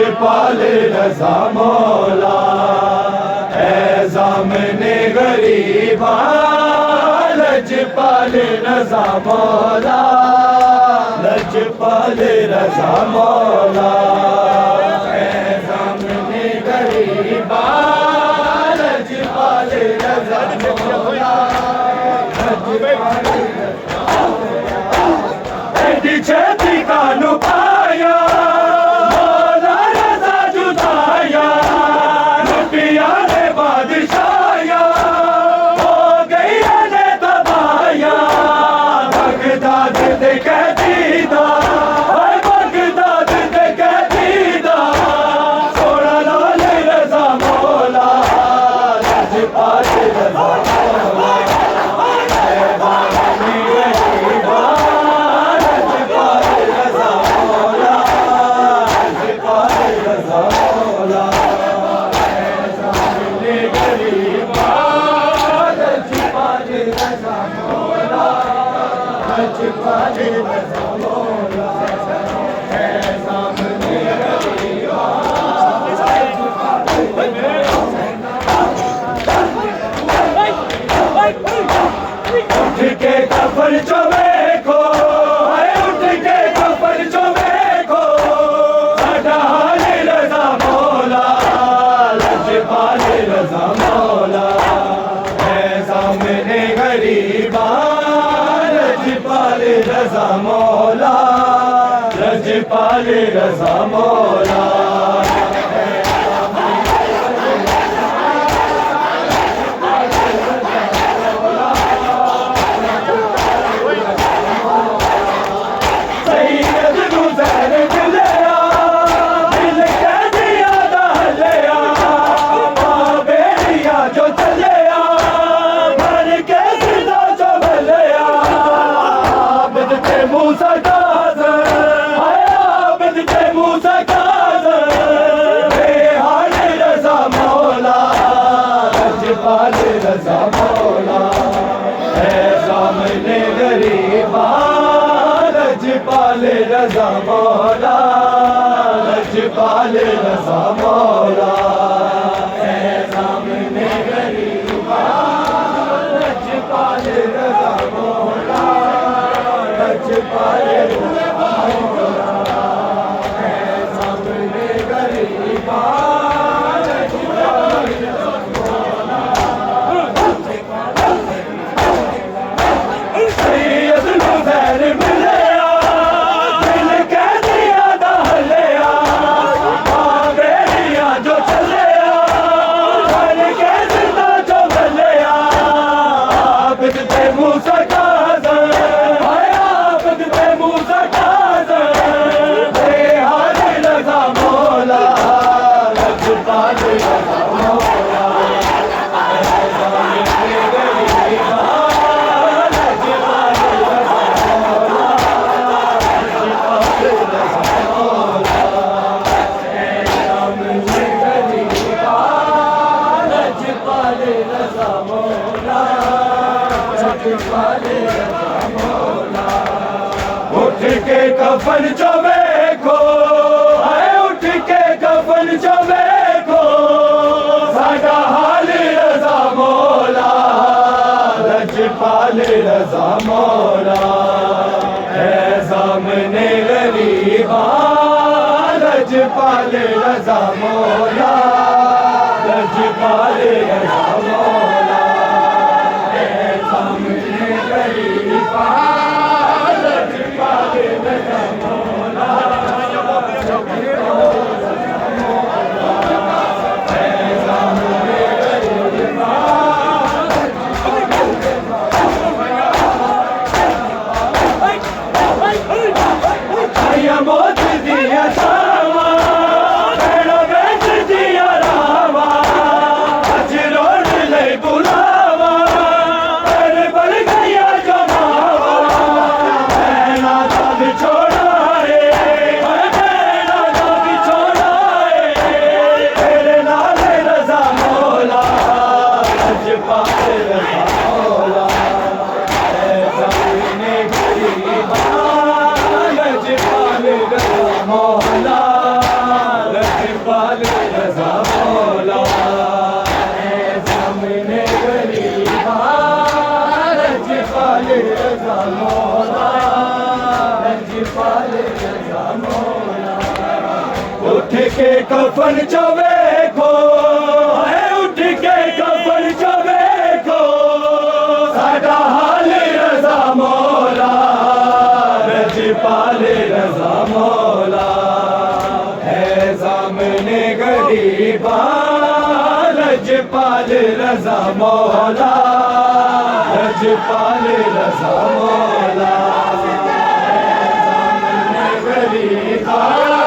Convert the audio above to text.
लजपाल रज़ा मौला है ज़ामने गरीबा लजपाल रज़ा मौला लजपाल रज़ा मौला है ज़ामने गरीबा लजपाल रज़ा मौला एडी छेती कानू पाया मौला रज़ा जुदाया लुटिया ने बादशाया हो गई ने तबाया बगदाद दे कैदीदा बगदाद दे कैदीदा सोना लाल रज़ा मौला लजपाल रज़ा उठ के कफन जो देखो उठ के कफन जो देखो साडा हाल रज़ा मौला लजपाल रज़ा मौला है सामने गरीबा लजपाल रज़ा मौला लजपाल रज़ा मौला लजपाल रज़ा मौला है सामने गरीबा लजपाल रज़ा मौला लजपाल रज़ा मौला है सामने गरीबा लजपाल रज़ा मौला लजपाल रज़ा मौला है सामने गरीबा उठ के कफन जो देखो उठ के कफन जो देखो साडा हाल रज़ा मौला लजपाल रज़ा मौला है सामने गरीबा लजपाल रज़ा मौला लजपाल रज़ा मौला है सामने गरीबा लजपाल रज़ा मौला मौत दिया सावा बेच दिया रावा अज रोड ले उठ के कफन चो वेखो, उठ के कफन चो वेखो, साडा हाल रज़ा मौला, रजपाल रज़ा मौला, है सामने गरीबा, रजपाल रज़ा मौला, रजपाल रज़ा मौला, है सामने गरीबा।